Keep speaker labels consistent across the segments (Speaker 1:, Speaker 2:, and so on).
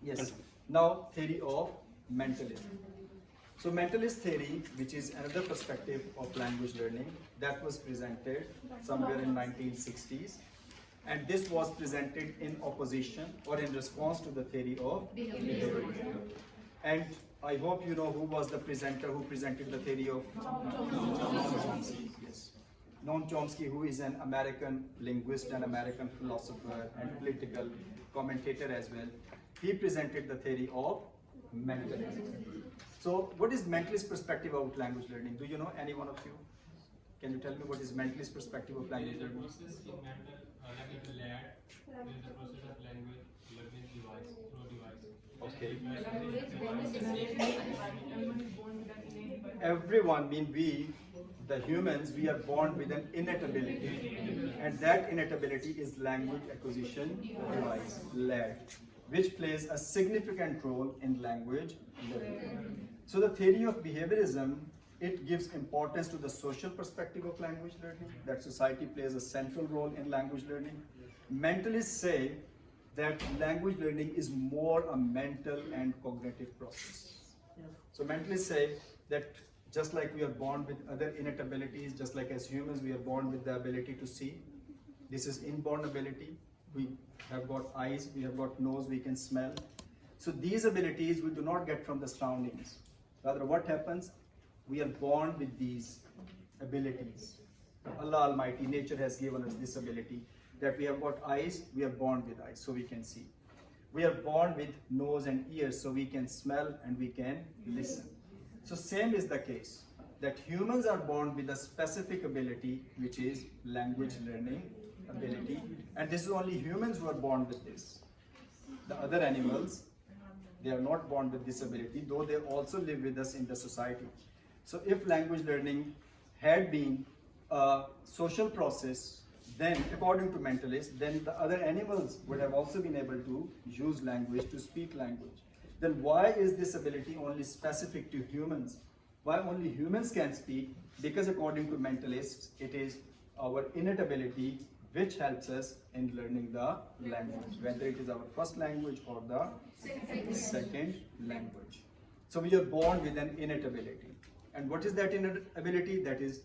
Speaker 1: Yes. Now, theory of mentalism. So, mentalist theory, which is another perspective of language learning, that was presented somewhere in 1960s, and this was presented in opposition or in response to the theory of behaviorism. And I hope you know who was the presenter who presented the theory of Chomsky. Yes. Noam Chomsky, who is an American linguist and American philosopher and political commentator as well. He presented the theory of mentalism. So, what is mentalist perspective about language learning? Do you know, any one of you? Can you tell me what is mentalist perspective of language learning?
Speaker 2: Process in mental, like it will add in the process of language learning device, through device.
Speaker 1: Okay. Everyone, we, the humans, we are born with an innate ability, and that innate ability is language acquisition device, LAD, which plays a significant role in language learning. So the theory of behaviorism, it gives importance to the social perspective of language learning, that society plays a central role in language learning. Mentalists say that language learning is more a mental and cognitive process. So mentalists say that just like we are born with other innate abilities, just like as humans we are born with the ability to see, this is inborn ability. We have got eyes, we have got nose, we can smell. So these abilities we do not get from the surroundings. Rather, what happens? We are born with these abilities. Allah Almighty, nature has given us this ability that we have got eyes, we are born with eyes, so we can see. We are born with nose and ears, so we can smell and we can listen. So same is the case, that humans are born with a specific ability, which is language learning ability, and this is only humans who are born with this. The other animals, they are not born with this ability, though they also live with us in the society. So if language learning had been a social process, then according to mentalists, then the other animals would have also been able to use language, to speak language. Then why is this ability only specific to humans? Why only humans can speak? Because according to mentalists, it is our innate ability which helps us in learning the language, whether it is our first language or the second language. So we are born with an innate ability. And what is that innate ability? That is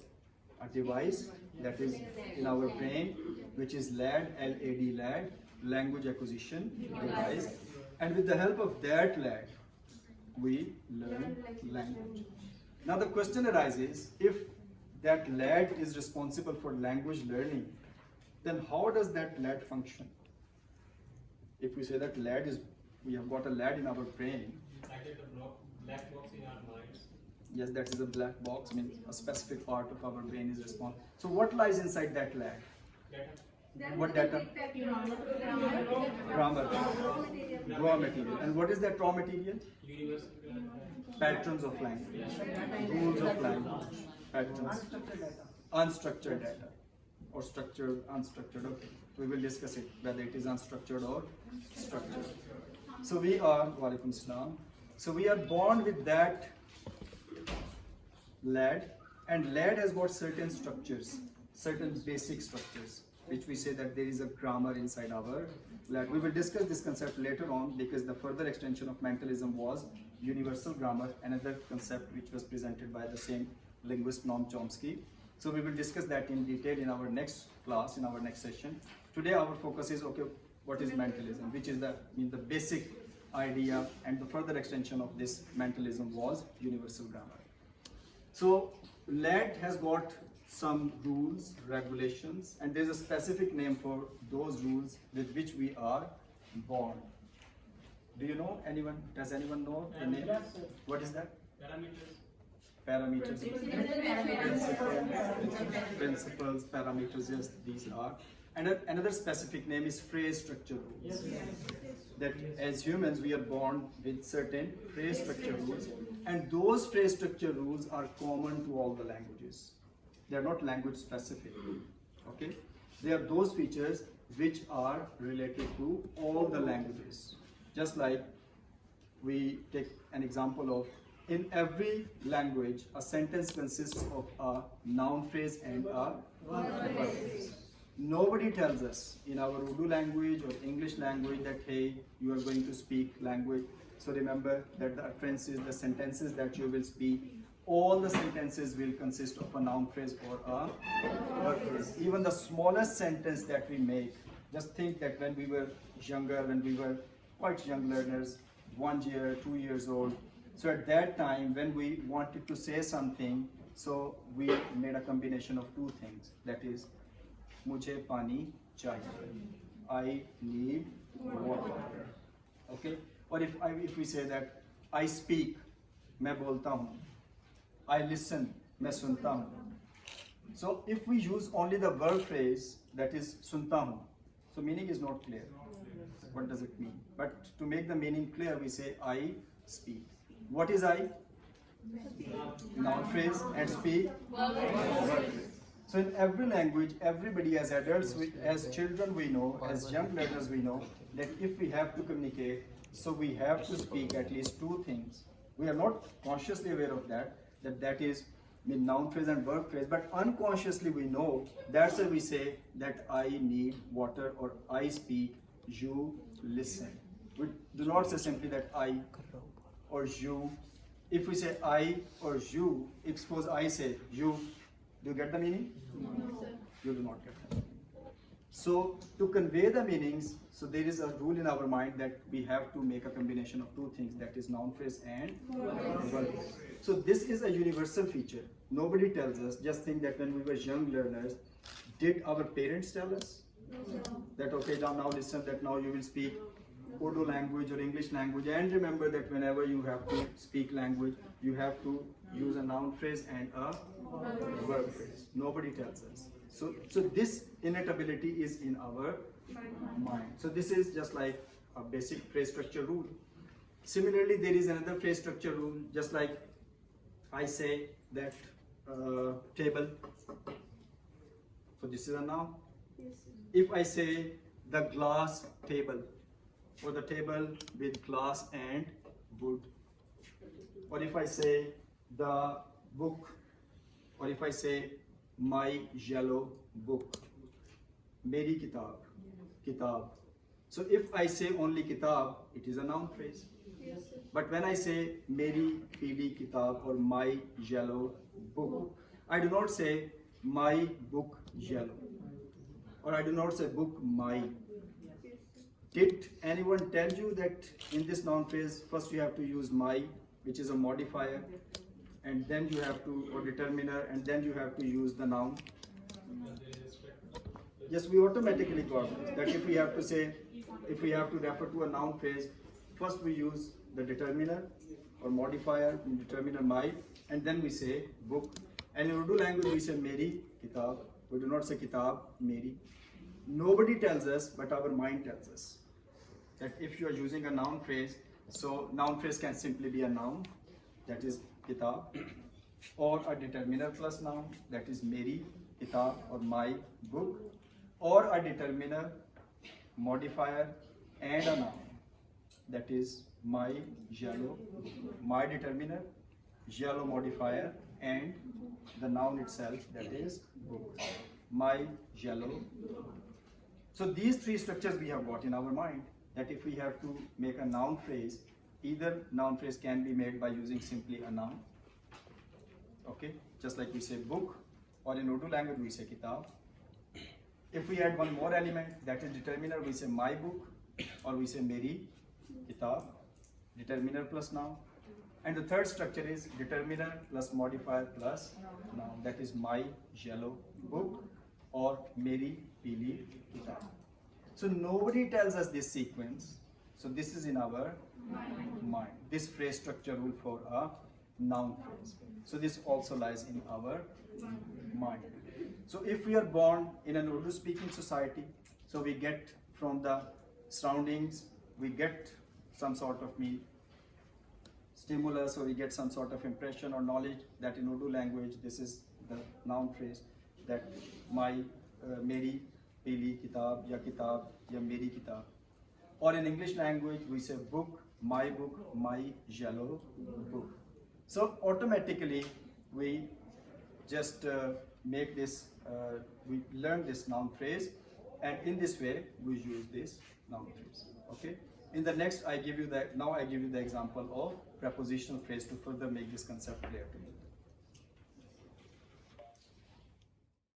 Speaker 1: a device that is in our brain, which is LAD, L-A-D, LAD, language acquisition device. And with the help of that LAD, we learn language. Now the question arises, if that LAD is responsible for language learning, then how does that LAD function? If we say that LAD is, we have got a LAD in our brain.
Speaker 2: Like the black box in our minds.
Speaker 1: Yes, that is a black box, means a specific part of our brain is responsible. So what lies inside that LAD?
Speaker 2: Data.
Speaker 1: What data? Grammar. Raw material. And what is that raw material?
Speaker 2: Universal.
Speaker 1: Patterns of language. Rules of language. Patterns. Unstructured data. Or structured, unstructured. Okay. We will discuss it, whether it is unstructured or structured. So we are, Walaikum Salam. So we are born with that LAD, and LAD has got certain structures, certain basic structures, which we say that there is a grammar inside our LAD. We will discuss this concept later on, because the further extension of mentalism was universal grammar, another concept which was presented by the same linguist Noam Chomsky. So we will discuss that in detail in our next class, in our next session. Today our focus is, okay, what is mentalism, which is the basic idea, and the further extension of this mentalism was universal grammar. So LAD has got some rules, regulations, and there's a specific name for those rules with which we are born. Do you know anyone? Does anyone know the name? What is that?
Speaker 2: Parameters.
Speaker 1: Principles, parameters, yes, these are. And another specific name is phrase structure rules. That as humans we are born with certain phrase structure rules, and those phrase structure rules are common to all the languages. They are not language specific. Okay? They are those features which are related to all the languages. Just like we take an example of, in every language, a sentence consists of a noun phrase and a verb phrase. Nobody tells us in our Urdu language or English language that, hey, you are going to speak language. So remember that the utterances, the sentences that you will speak, all the sentences will consist of a noun phrase or a verb phrase. Even the smallest sentence that we make, just think that when we were younger, when we were quite young learners, 1 year, 2 years old, so at that time when we wanted to say something, so we made a combination of two things, that is, mujhe pani chahiye, I need water. Okay? Or if we say that I speak, मैं बोलता हूँ, I listen, मैं सुनता हूँ. So if we use only the verb phrase, that is सुनता हूँ, so meaning is not clear. What does it mean? But to make the meaning clear, we say I speak. What is I? Noun phrase, and speak verb phrase. So in every language, everybody, as adults, as children we know, as young learners we know, that if we have to communicate, so we have to speak at least two things. We are not consciously aware of that is noun phrase and verb phrase, but unconsciously we know. That's why we say that I need water, or I speak, you listen. We do not say simply that I or you. If we say I or you, if suppose I say you, do you get the meaning?
Speaker 3: No, sir.
Speaker 1: You do not get the meaning. So to convey the meanings, so there is a rule in our mind that we have to make a combination of two things, that is noun phrase and verb phrase. So this is a universal feature. Nobody tells us. Just think that when we were young learners, did our parents tell us that okay, now listen, that now you will speak Urdu language or English language, and remember that whenever you have to speak language, you have to use a noun phrase and a verb phrase. Nobody tells us. So this innate ability is in our mind. So this is just like a basic phrase structure rule. Similarly, there is another phrase structure rule, just like I say that table. So this is a noun. If I say the glass table, or the table with glass and wood, or if I say the book, or if I say my yellow book, meri kitab. So if I say only kitab, it is a noun phrase. But when I say meri peeli kitab or my yellow book, I do not say my book yellow, or I do not say book my. Did anyone tell you that in this noun phrase, first you have to use my, which is a modifier, and then you have to, or determiner, and then you have to use the noun? Yes, we automatically got this, that if we have to say, if we have to refer to a noun phrase, first we use the determiner or modifier, determiner my, and then we say book. And in Urdu language we say meri kitab. We do not say kitab, meri. Nobody tells us, but our mind tells us that if you are using a noun phrase, so noun phrase can simply be a noun, that is kitab, or a determiner plus noun, that is meri kitab or my book, or a determiner, modifier, and a noun, that is my yellow, my determiner, yellow modifier, and the noun itself, that is book, my yellow. So these three structures we have got in our mind, that if we have to make a noun phrase, either noun phrase can be made by using simply a noun, okay, just like we say book, or in Urdu language we say kitab. If we add one more element, that is determiner, we say my book, or we say meri kitab, determiner plus noun. And the third structure is determiner plus modifier plus noun, that is my yellow book or meri peeli kitab. So nobody tells us this sequence. So this is in our mind. This phrase structure rule for a noun phrase. So this also lies in our mind. So if we are born in an Urdu speaking society, so we get from the surroundings, we get some sort of stimulus, or we get some sort of impression or knowledge that in Urdu language this is the noun phrase, that my meri peeli kitab ya meri kitab. Or in English language we say book, my yellow book. So automatically we just make this, we learn this noun phrase, and in this way we use this noun phrase. Okay. In the next, now I give you the example of prepositional phrase to further make this concept clear to you.